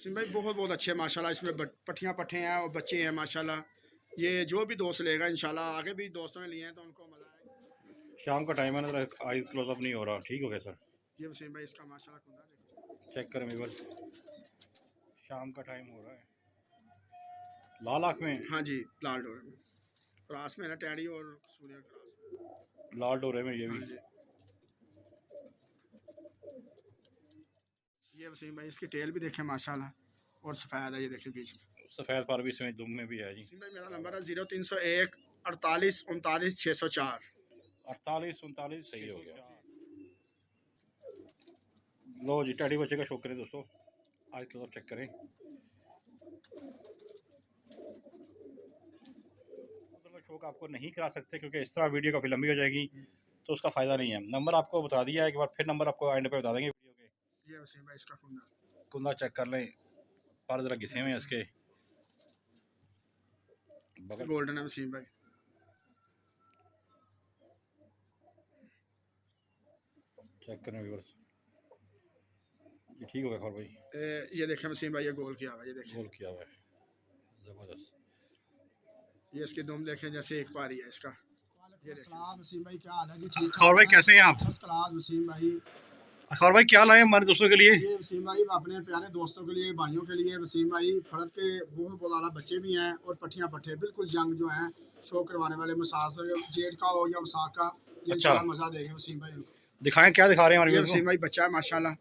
SIM भाई बहुत बहुत अच्छे माशाल्लाह, इसमें पट्ठियाँ पट्ठे हैं और बच्चे हैं माशाल्लाह। ये जो भी दोस्त लेगा इंशाल्लाह, आगे भी दोस्तों ने लिए हैं तो उनको मजा आएगा। शाम का टाइम है ना, आई क्लोजअप नहीं हो रहा। ठीक हो गया सर। ये वसीम भाई इसका माशाल्लाह खुदा देखो। चेक करें व्यूअर्स, शाम का टाइम हो रहा है। लाल आँख में, हाँ जी, लाल डोरे में क्रॉस में है ना, टैडी और सूर्य क्रॉस में। लाल डोरे में ये हाँ भी। जी, ये वसीम भाई इसकी टेल भी देखें माशाल्लाह, और सफ़ेद है ये देखें बीच में। सफ़ेद पर भी इसमें दुम में भी है जी। वसीम भाई मेरा नंबर है 0301 48 39 604। 48 39 सही हो गया। लो जी, टैडी बच्चे का शौक करें दोस्तों, आज क्लोजअप चेक करें। शौक आपको नहीं करा सकते क्योंकि इस तरह वीडियो काफ़ी लंबी हो जाएगी, तो उसका फ़ायदा नहीं है। नंबर आपको बता दिया है, एक बार फिर नंबर आपको एंड पे बता देंगे वीडियो के। ये वसीम भाई इसका कुंदा चेक कर लें, पर ज़रा घिसे हुए हैं इसके बगल। गोल्डन है वसीम भाई। चेक करें व्यूअर्स, ये ठीक हो गया खौर भाई। ये देखें वसीम भाई, ये गोल किया हुआ है, ये देखें गोल किया हुआ है, ज़बरदस्त। ये इसकी दुम देखें जैसे एक पारी है इसका। ये देखें वसीम भाई, क्या हाल है जी? ठीक खौर भाई कैसे हैं आप? फर्स्ट क्लास वसीम भाई। खौर भाई क्या लाए हमारे दोस्तों के लिए? ये वसीम भाई अपने प्यारे दोस्तों के लिए, भाइयों के लिए वसीम भाई, फर्द के बहुत बहुत बच्चे भी हैं और पट्ठियाँ पट्ठे बिल्कुल यंग जो हैं, शो करवाने वाले मसाज जेठ का हो या वसाख का, ये अच्छा, मज़ा देंगे वसीम भाई उनको। दिखाएं, क्या दिखा रहे हैं हमारे ये व्यूअर्स वसीम को? भाई बच्चा है माशाल्लाह।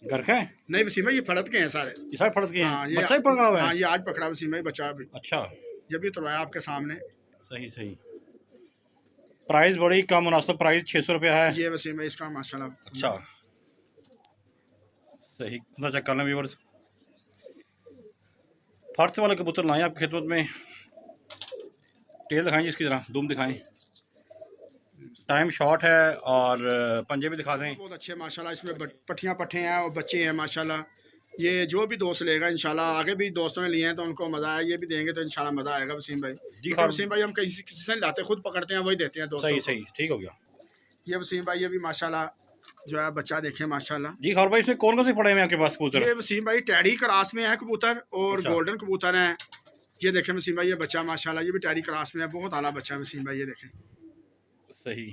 घर का है? नहीं वसीम भाई, ये फर्द के हैं सारे। ये सारे फर्द के हैं? हाँ, ये बच्चा ही पकड़ा हुआ है? हाँ, ये आज पकड़ा वसीम भाई बच्चा अभी। अच्छा, ये भी उतरवाया आपके सामने। सही सही। प्राइस बड़ी कम मुनासिब प्राइस, 600 रुपया है। ये वसीम भाई इसका माशाल्लाह। अच्छा, सही। ना चेक कर लें व्यूअर्स, फर्श वाले कबूतर लाएं आपकी खिदमत में। टेल दिखाएं इसकी तरह, दुम दिखाएं। टाइम शॉर्ट है और पंजे भी दिखा दें। बहुत अच्छे माशाल्लाह, इसमें पट्ठियाँ पट्ठे हैं और बच्चे हैं माशाल्लाह। ये जो भी दोस्त लेगा इंशाल्लाह, आगे भी दोस्तों ने लिए हैं तो उनको मज़ा आया, ये भी देंगे तो इंशाल्लाह मज़ा आएगा वसीम भाई जी। वसीम भाई हम किसी किसी से लाते, खुद पकड़ते हैं, वही देते हैं दोस्तों। सही सही, ठीक हो गया। ये वसीम भाई, ये भी माशाल्लाह जो है बच्चा देखें माशाल्लाह जी खौर भाई, इसमें कौन कौन से पड़े हुए हैं आपके पास कबूतर? ये वसीम भाई टैडी क्रॉस में है कबूतर और अच्छा, गोल्डन कबूतर है। ये देखें वसीम भाई, ये बच्चा माशाल्लाह, ये भी टैडी क्रॉस में है, बहुत आला बच्चा है वसीम भाई, ये देखें। सही।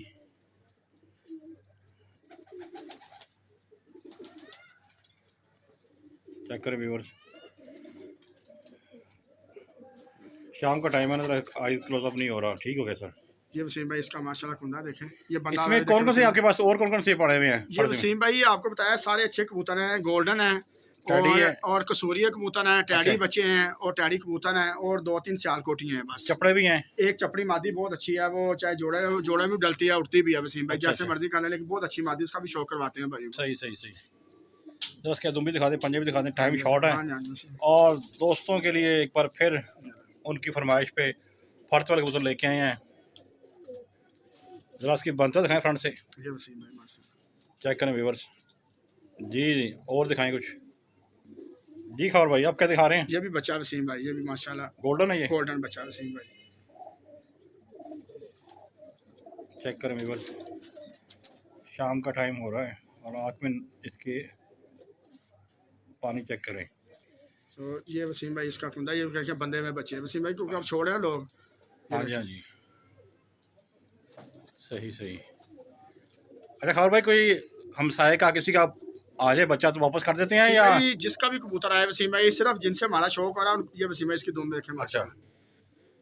चेक करें व्यूअर्स, शाम का टाइम है ना, आई क्लोजअप नहीं हो रहा। ठीक हो गया सर। ये वसीम भाई इसका माशाल्लाह कुंदा देखें। ये बंदा इसमें कौन कौन से आपके पास और कौन कौन से पड़े हुए हैं? ये वसीम भाई आपको बताया सारे अच्छे कबूतर हैं, गोल्डन है टैडी है और कसूरिया कबूतर है, टैडी अच्छा, बच्चे हैं और टैडी कबूतर हैं और 2-3 सियालकोटियाँ हैं बस। चपड़े भी हैं? एक चपड़ी मादी बहुत अच्छी है, वो चाहे जोड़े में डलती है, उड़ती भी है वसीम भाई। अच्छा, जैसे अच्छा, मर्जी खाने, लेकिन बहुत अच्छी मादी, उसका भी शौक करवाते हैं भाई। सही सही सही। तो उसके दुम भी दिखा दें, पंजे भी दिखा दें, टाइम शॉर्ट है। हाँ जी, हाँ जी। और दोस्तों के लिए एक बार फिर उनकी फरमाइश पे फर्श वाले कबूतर लेके आए हैं। जरा इसकी बनता दिखाएं फ्रंट से। ये वसीम भाई माशाल्लाह। चेक करें व्यूअर्स। जी जी, और दिखाएं कुछ। जी खौर भाई, आप क्या दिखा रहे हैं? ये भी बच्चा वसीम भाई, ये भी माशाल्लाह गोल्डन है ये? गोल्डन बच्चा वसीम भाई। चेक करें व्यूअर्स, शाम का टाइम हो रहा है और आँख में इसके पानी चेक करें। तो ये वसीम भाई इसका कुंदा, ये क्या क्या बंदे में बच्चे हैं वसीम भाई, क्योंकि अब छोड़े हैं लोग। हाँ जी, हाँ जी, सही सही। अच्छा खौर भाई, कोई हमसाये का किसी का आ जाए बच्चा तो वापस कर देते हैं या? जिसका भी कबूतर आया वसीम भाई, सिर्फ जिनसे हमारा शौक हो रहा है, ये वसीम भाई इसकी दुम देखें अच्छा, माशाल्लाह।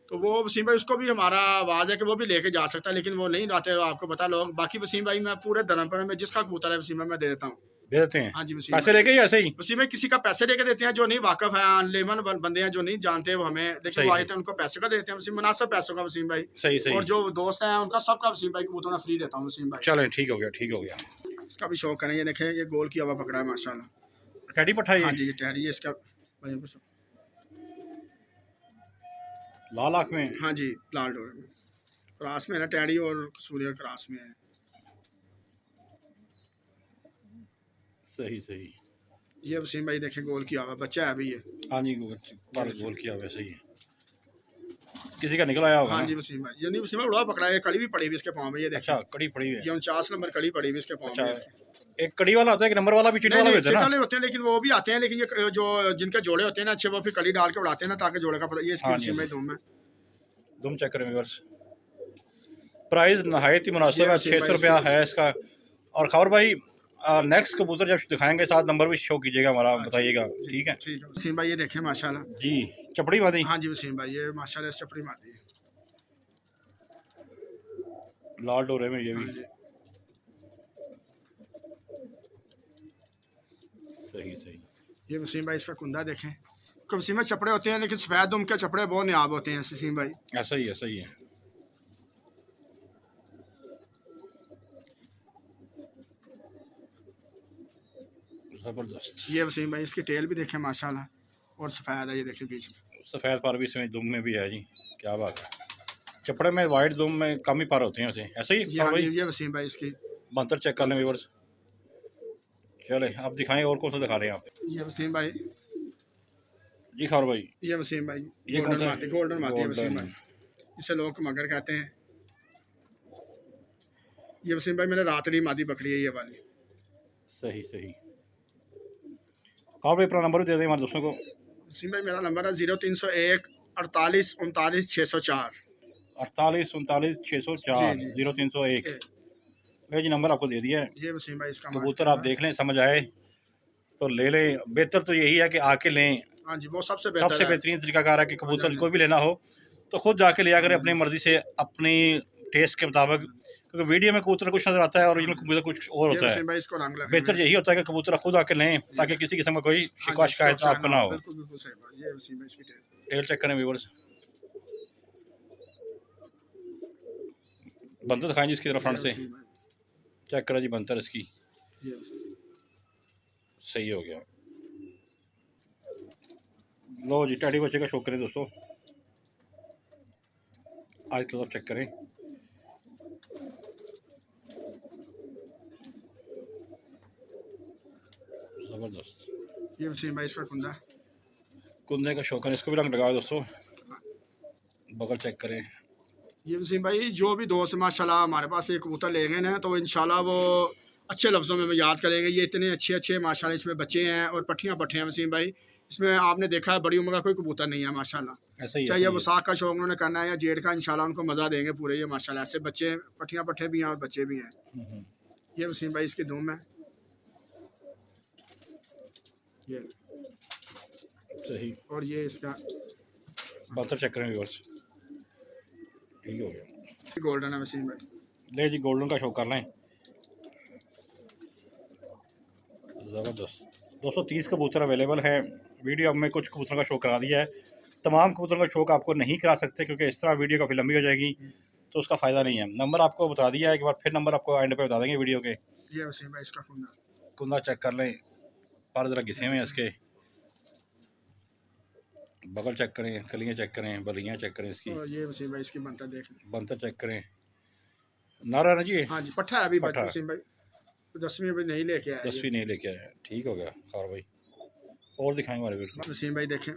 तो वो वसीम भाई उसको भी हमारा आवाज़ है कि वो भी लेके जा सकता है, लेकिन वो नहीं लाते, आपको पता लोग। बाकी वसीम भाई मैं पूरे धर्मपुर में जिसका कबूतर है वसीम भाई मैं दे देता हूँ। दे देते हैं? हाँ जी वसीम पैसे भाई। लेके ही ऐसे ही? वसीम भाई किसी का पैसे लेके देते हैं, जो नहीं वाकफ है, लेमन बंदे हैं जो नहीं जानते वो हमें, लेकिन सही वो आए सही थे उनको पैसे का देते हैं वसीम, मुनासिब पैसों का वसीम भाई। सही सही। और जो दोस्त हैं उनका सबका वसीम भाई कबूतर मैं फ्री देता हूँ वसीम भाई। चलें, ठीक हो गया, ठीक हो गया। इसका भी शौक करें, ये देखें, ये गोल की हवा पकड़ा है माशाल्लाह। टैडी पट्ठा हाँ ये? जी, ये टहरी है इसका। लाल आँख में? हाँ जी, लाल डोरे में क्रॉस में है ना, टैडी और सूर्य क्रॉस में है। सही सही। ये वसीम भाई देखें, गोल किया हुआ बच्चा है अभी ये। हाँ जी, गोल किया वैसे ही किसी का निकल आया होगा। हाँ जी वसीम भाई, ये नहीं वसीम भाई उड़ा पकड़ा है, कड़ी भी पड़ी हुई इसके पाँव में, ये देखें। अच्छा, कड़ी पड़ी हुई है? ये 49 नंबर कड़ी पड़ी हुई इसके पाँव में। एक कड़ी वाला होता है, एक नंबर वाला भी, चिट वाला भी होता है चिट ना। वाले होते हैं, लेकिन वो भी आते हैं, लेकिन ये जो जिनके जोड़े होते हैं ना अच्छे, वो फिर कली डाल के उड़ाते हैं ना, ताकि जोड़े का पता। ये इसकी हाँ वसीम जी, भाई दुम है। दुम चेक करें व्यूअर्स। प्राइस नहायत ही मुनासिब ये है, वसीम भाई 600 रुपया है इसका। और खबर भाई नेक्स्ट कबूतर जब दिखाएंगे साथ नंबर भी शो कीजिएगा हमारा, बताइएगा, ठीक है। ठीक है वसीम भाई, ये देखें माशाल्लाह। जी चपड़ी बादी, हाँ जी वसीम भाई, ये माशाल्लाह चपड़ी मारती है। लाल डोरे में ये हाँ भी जी सही सही। ये वसीम भाई इसका कुंदा देखें। वसीम भाई चपड़े होते हैं, लेकिन सफ़ेद दुम के चपड़े बहुत नायाब होते हैं वसीम भाई। ऐसा ही है, सही है। जबरदस्त। ये वसीम भाई इसकी टेल भी देखें माशाल्लाह, और सफ़ेद है, ये देखें बीच में। सफ़ेद पर भी इसमें दुम में भी है जी, क्या बात है। चपड़े में वाइट दुम में कम ही पर होते हैं वैसे, ऐसे ही हाँ भाई। ये वसीम भाई इसकी। बंतर चेक कर लें व्यूअर्स। चले आप दिखाएं, और कौन सा दिखा रहे हैं आप? ये वसीम भाई, जी खबर भाई, ये वसीम भाई ये कौन सा है? गोल्डन माती है वसीम गोल्डन। भाई, इसे लोग मगर कहते हैं। ये वसीम भाई मैंने रात नहीं मादी पकड़ी है ये वाली। सही सही। खबर भाई अपना नंबर भी दे दें हमारे दोस्तों को। वसीम भाई मेरा नंबर है 0301 48 39 604। 48 39 604 जी 0301। भैया जी नंबर आपको दे दिया है। ये वसीम भाई इसका कबूतर आप देख लें, समझ आए तो ले लें। बेहतर तो यही है कि आके लें, हाँ जी वो सबसे सबसे है। बेहतरीन तरीकाकार है कि कबूतर कोई भी लेना हो तो खुद जाके लिया करें अपनी मर्जी से, अपनी टेस्ट के मुताबिक। क्योंकि वीडियो में कबूतर कुछ नजर आता है, ओरिजिनल कबूतर कुछ और ये होता है। वसीम भाई इसको रंग लगा बेहतर यही होता है कि कबूतर खुद आके लें, ताकि किसी किस्म का कोई शिकवा शिकायत आपको ना हो। बिल्कुल बिल्कुल सही बात। ये वसीम भाई इसकी टेल। टेल चेक करें व्यूअर्स। बंतर दिखाएं जी इसकी तरफ फ्रंट से, वसीम भाई, चेक करें जी बंतर इसकी। ये वसीम। सही हो गया। लो जी टैडी बच्चे का शौक करें दोस्तों, आज की तरफ चेक करें। जबरदस्त। ये वसीम भाई इसका कुंदा। कुंदे का शौक करें, इसको भी रंग लगाओ दोस्तों, बगल चेक करें। ये वसीम भाई जो भी दोस्त माशाल्लाह हमारे पास एक कबूतर लेंगे ना, तो इंशाल्लाह वो अच्छे लफ्ज़ों में याद करेंगे। ये इतने अच्छे अच्छे माशाल्लाह इसमें बच्चे हैं, और पट्टियाँ पट्टे हैं वसीम भाई। इसमें आपने देखा है बड़ी उम्र का कोई कबूतर नहीं है माशाल्लाह। ऐसा ही है, चाहे ऐसा ही वो साग का शौक उन्होंने करना है या जेठ का, इंशाल्लाह उनको मज़ा देंगे पूरे। ये माशाल्लाह ऐसे बच्चे पट्टियाँ पट्टे भी हैं और बच्चे भी हैं। है। ये वसीम भाई इसकी धूम है। ये सही। और ये इसका बंतर चेक करें व्यूअर्स। ठीक हो गया। गोल्डन है वसीम भाई। ले जी गोल्डन का शौक कर लें। ज़बरदस्त। 230 कबूतर अवेलेबल है। वीडियो में कुछ कबूतरों का शौक करा दिया है, तमाम कबूतरों का शौक आपको नहीं करा सकते, क्योंकि इस तरह वीडियो काफ़ी लंबी हो जाएगी तो उसका फ़ायदा नहीं है। नंबर आपको बता दिया है, एक बार फिर नंबर आपको एंड पे बता देंगे वीडियो के। ये वसीम भाई इसका कुंदा। कुंदा चेक कर लें, पर ज़रा घिसे हुए हैं इसके। बगल चेक करें, कलियाँ चेक करें, बलियाँ चेक करें इसकी। और ये वसीम भाई इसकी बनता देख लें। बंतर चेक करें। नारा ना जी, हाँ जी पट्ठा है अभी पट्ठा। वसीम भाई, 10वीं अभी नहीं लेके आया 10वीं नहीं लेके आया। ठीक हो गया खार भाई, और दिखाएं हमारे बिल्कुल। वसीम भाई देखें।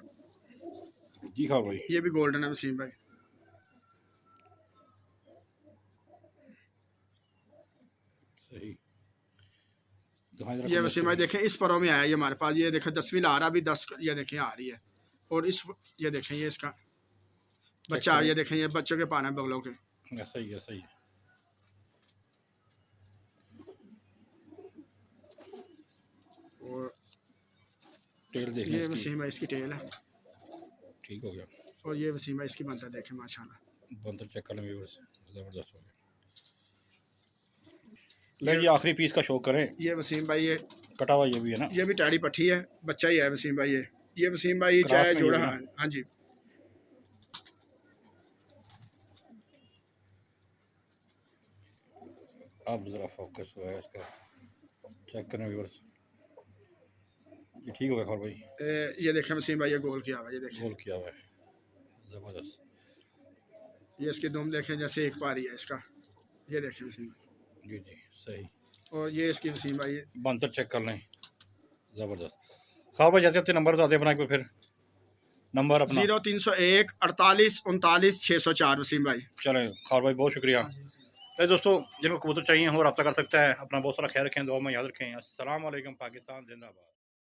जी खार भाई, ये भी गोल्डन है वसीम भाई। सही। दिखाएं जरा ये कुंदा वसीम भाई इसको। देखें, इस परों में आया ये हमारे पास। ये देखें 10वीं ला रहा अभी, 10 ये देखें आ रही है। और इस ये देखें ये इसका बच्चा, ये देखें ये बच्चों के पाना बगलों के। ऐसा ही, ऐसा ही। और टेल देख लें ये इसकी। वसीम भाई इसकी टेल है। ठीक हो गया। और ये वसीम भाई इसकी बनता देखें माशाल्लाह। बंदर चेक कर लें व्यूअर्स, ज़बरदस्त हो गया। ले जी आखिरी पीस का शौक करें। ये वसीम भाई ये कटा हुआ ये भी है ना, ये भी टैडी पट्टी है, बच्चा ही है वसीम भाई। ये वसीम भाई क्रॉस चाहे में जोड़ा। ये भी ना? हाँ जी अब ज़रा फोकस हुआ है इसका, चेक करें व्यूअर्स। ये ठीक हो गया खार भाई, ये देखें वसीम भाई ये गोल किया हुआ है, ये देखें। गोल किया हुआ है, ज़बरदस्त। ये इसकी दुम देखें जैसे एक पारी है इसका। ये देखें वसीम भाई। जी जी सही। और ये इसकी वसीम भाई बंदर चेक कर लें, ज़बरदस्त। खार भाई जैसे अपने नंबर बता दें अपना एक बार फिर, नंबर अपना। 0301 48 39 604 वसीम भाई। चलें खार भाई, बहुत शुक्रिया। तो दोस्तों जिनको कबूतर चाहिए हो रब्ता कर सकता है। अपना बहुत सारा ख्याल रखें, दुआ में याद रखें। अस्सलाम वालेकुम। पाकिस्तान जिंदाबाद।